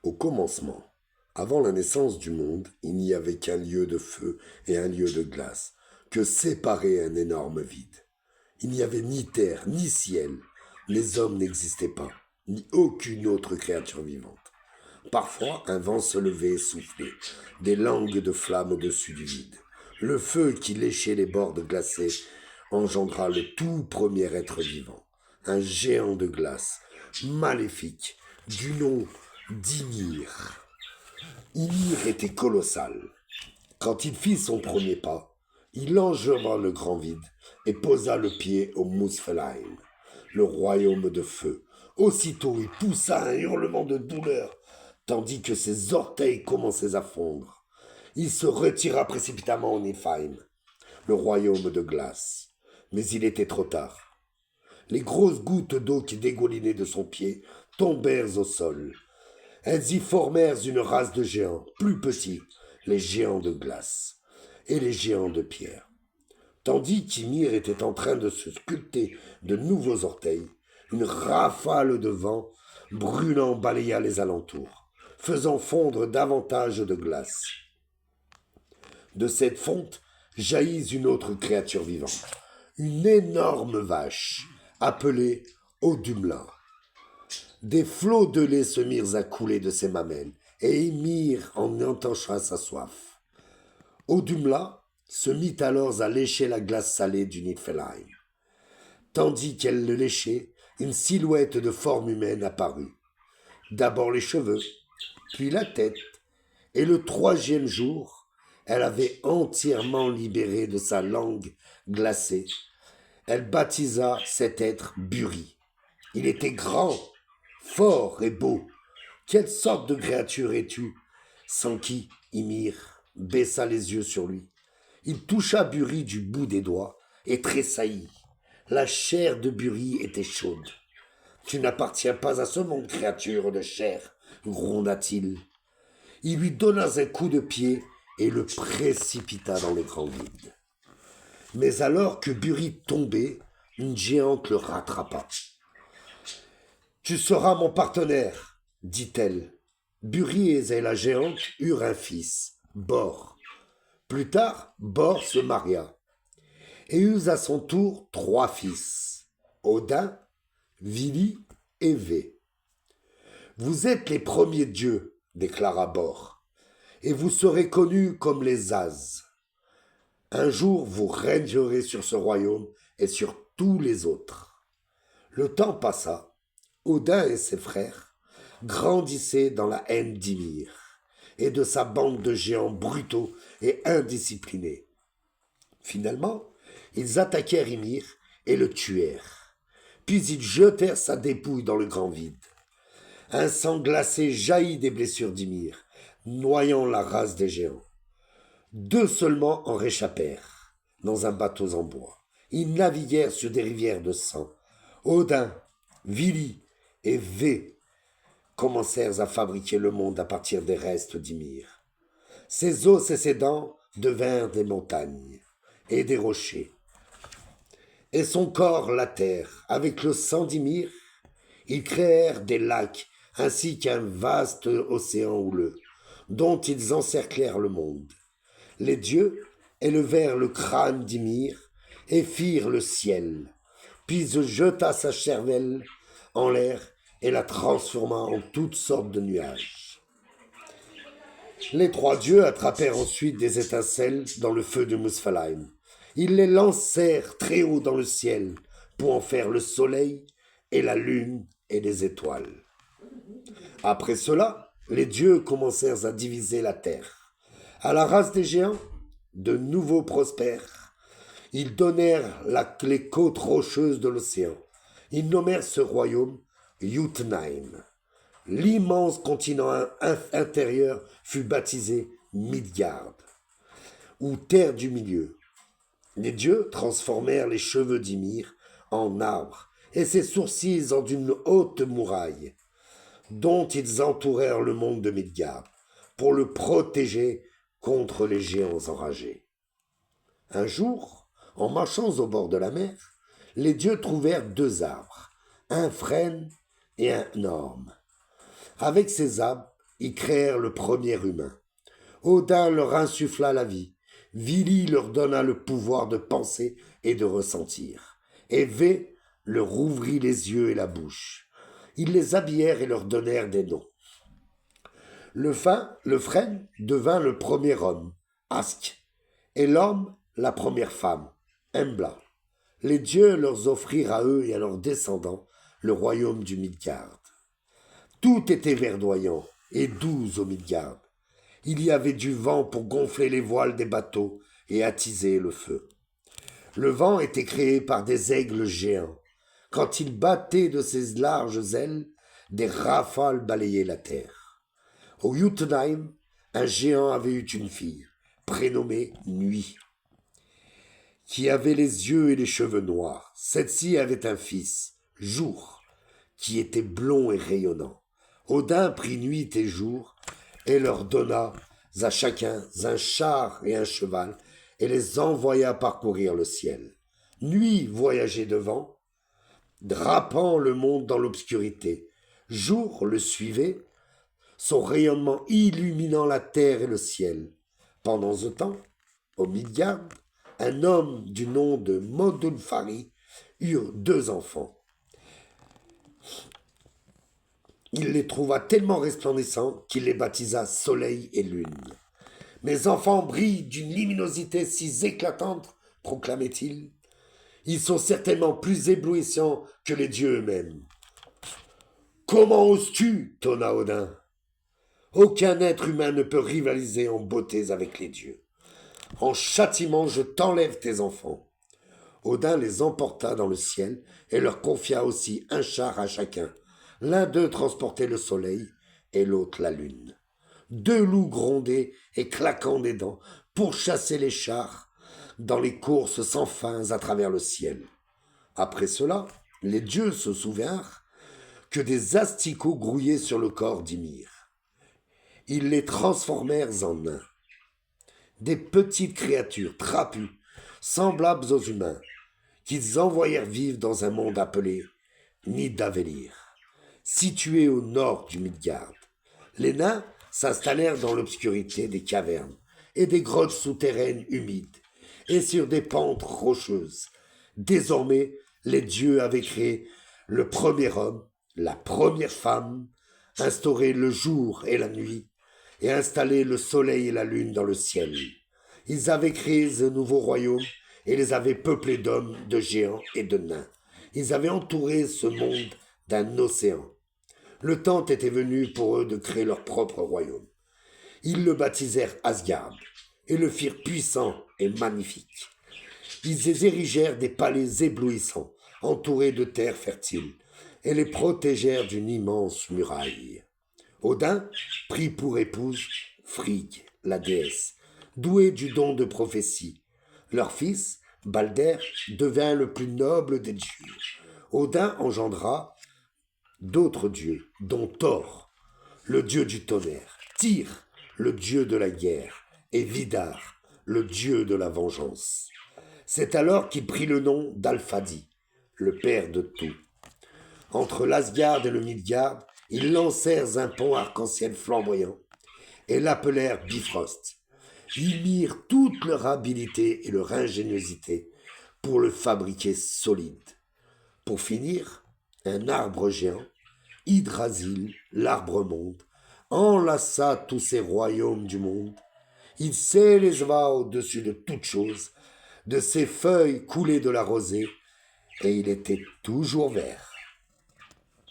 Au commencement, avant la naissance du monde, il n'y avait qu'un lieu de feu et un lieu de glace, que séparait un énorme vide. Il n'y avait ni terre, ni ciel. Les hommes n'existaient pas, ni aucune autre créature vivante. Parfois, un vent se levait et soufflait, des langues de flammes au-dessus du vide. Le feu qui léchait les bords glacés engendra le tout premier être vivant, un géant de glace, maléfique, du nom d'Ymir. Ymir était colossal. Quand il fit son premier pas, il enjamba le grand vide et posa le pied au Muspelheim, le royaume de feu. Aussitôt il poussa un hurlement de douleur, tandis que ses orteils commençaient à fondre. Il se retira précipitamment en Niflheim, le royaume de glace. Mais il était trop tard. Les grosses gouttes d'eau qui dégoulinaient de son pied tombèrent au sol. Elles y formèrent une race de géants, plus petits, les géants de glace et les géants de pierre. Tandis qu'Ymir était en train de se sculpter de nouveaux orteils, une rafale de vent brûlant balaya les alentours, faisant fondre davantage de glace. De cette fonte jaillit une autre créature vivante, une énorme vache, appelée Odumla. Des flots de lait se mirent à couler de ses mamelles, et Ymir en entancha sa soif. Odumla se mit alors à lécher la glace salée du Niflheim. Tandis qu'elle le léchait, une silhouette de forme humaine apparut. D'abord les cheveux, puis la tête, et le troisième jour, elle avait entièrement libéré de sa langue glacée. Elle baptisa cet être Buri. Il était grand, fort et beau. Quelle sorte de créature es-tu? Sans qui Ymir baissa les yeux sur lui. Il toucha Buri du bout des doigts et tressaillit. La chair de Buri était chaude. Tu n'appartiens pas à ce monde, créature de chair, gronda-t-il. Il lui donna un coup de pied et le précipita dans le grand vide. Mais alors que Buri tombait, une géante le rattrapa. Tu seras mon partenaire, dit-elle. Buri et la géante eurent un fils, Bor. Plus tard, Bor se maria et eut à son tour 3 fils, Odin, Vili et Vé. Vous êtes les premiers dieux, déclara Bor, et vous serez connus comme les As. Un jour, vous régnerez sur ce royaume et sur tous les autres. Le temps passa. Odin et ses frères grandissaient dans la haine d'Ymir et de sa bande de géants brutaux et indisciplinés. Finalement, ils attaquèrent Ymir et le tuèrent. Puis ils jetèrent sa dépouille dans le grand vide. Un sang glacé jaillit des blessures d'Ymir, noyant la race des géants. 2 seulement en réchappèrent, dans un bateau en bois. Ils naviguèrent sur des rivières de sang. Odin, Vili et Vé commencèrent à fabriquer le monde à partir des restes d'Ymir. Ses os et ses dents devinrent des montagnes et des rochers. Et son corps la terre, avec le sang d'Ymir, ils créèrent des lacs ainsi qu'un vaste océan houleux, dont ils encerclèrent le monde. Les dieux élevèrent le crâne d'Ymir et firent le ciel. Puis il jeta sa cervelle en l'air et la transforma en toutes sortes de nuages. Les 3 dieux attrapèrent ensuite des étincelles dans le feu de Muspelheim. Ils les lancèrent très haut dans le ciel pour en faire le soleil et la lune et les étoiles. Après cela, les dieux commencèrent à diviser la terre. À la race des géants, de nouveaux prospères, ils donnèrent les côtes rocheuses de l'océan. Ils nommèrent ce royaume Jotunheim. L'immense continent intérieur fut baptisé Midgard, ou terre du milieu. Les dieux transformèrent les cheveux d'Ymir en arbres et ses sourcils en une haute muraille, dont ils entourèrent le monde de Midgard pour le protéger contre les géants enragés. Un jour, en marchant au bord de la mer, les dieux trouvèrent 2 arbres, un frêne et un orme. Avec ces arbres, ils créèrent le premier humain. Odin leur insuffla la vie. Vili leur donna le pouvoir de penser et de ressentir. Et Vé leur ouvrit les yeux et la bouche. Ils les habillèrent et leur donnèrent des noms. Le frêne devint le premier homme, Ask, et l'homme la première femme, Embla. Les dieux leur offrirent à eux et à leurs descendants le royaume du Midgard. Tout était verdoyant et doux au Midgard. Il y avait du vent pour gonfler les voiles des bateaux et attiser le feu. Le vent était créé par des aigles géants. Quand il battait de ses larges ailes, des rafales balayaient la terre. Au Jotunheim, un géant avait eu une fille, prénommée Nuit, qui avait les yeux et les cheveux noirs. Celle-ci avait un fils, Jour, qui était blond et rayonnant. Odin prit Nuit et Jour et leur donna à chacun un char et un cheval et les envoya parcourir le ciel. Nuit voyageait devant, drapant le monde dans l'obscurité. Jour le suivait, son rayonnement illuminant la terre et le ciel. Pendant ce temps, au Midgard, un homme du nom de Modulfari eut 2 enfants. Il les trouva tellement resplendissants qu'il les baptisa Soleil et Lune. Mes enfants brillent d'une luminosité si éclatante, proclamait-il. Ils sont certainement plus éblouissants que les dieux eux-mêmes. Comment oses-tu, tonna Odin? Aucun être humain ne peut rivaliser en beauté avec les dieux. En châtiment, je t'enlève tes enfants. Odin les emporta dans le ciel et leur confia aussi un char à chacun. L'un d'eux transportait le soleil et l'autre la lune. 2 loups grondaient et claquant des dents pour chasser les chars dans les courses sans fin à travers le ciel. Après cela, les dieux se souvinrent que des asticots grouillaient sur le corps d'Ymir. Ils les transformèrent en nains, des petites créatures trapues, semblables aux humains, qu'ils envoyèrent vivre dans un monde appelé Nidavellir, situé au nord du Midgard. Les nains s'installèrent dans l'obscurité des cavernes et des grottes souterraines humides et sur des pentes rocheuses. Désormais, les dieux avaient créé le premier homme, la première femme, instauré le jour et la nuit, et installé le soleil et la lune dans le ciel. Ils avaient créé un nouveau royaume et les avaient peuplés d'hommes, de géants et de nains. Ils avaient entouré ce monde d'un océan. Le temps était venu pour eux de créer leur propre royaume. Ils le baptisèrent Asgard et le firent puissant et magnifique. Ils érigèrent des palais éblouissants, entourés de terres fertiles, et les protégèrent d'une immense muraille. Odin prit pour épouse Frigg, la déesse, douée du don de prophétie. Leur fils, Balder, devint le plus noble des dieux. Odin engendra d'autres dieux, dont Thor, le dieu du tonnerre, Tyr, le dieu de la guerre, et Vidar, le dieu de la vengeance. C'est alors qu'il prit le nom d'Alfadi, le père de tout. Entre l'Asgard et le Midgard, ils lancèrent un pont arc-en-ciel flamboyant et l'appelèrent Bifrost. Ils mirent toute leur habileté et leur ingéniosité pour le fabriquer solide. Pour finir, un arbre géant, Yggdrasil, l'arbre-monde, enlaça tous ces royaumes du monde. Il s'éleva au-dessus de toutes choses, de ses feuilles coulaient de la rosée, et il était toujours vert.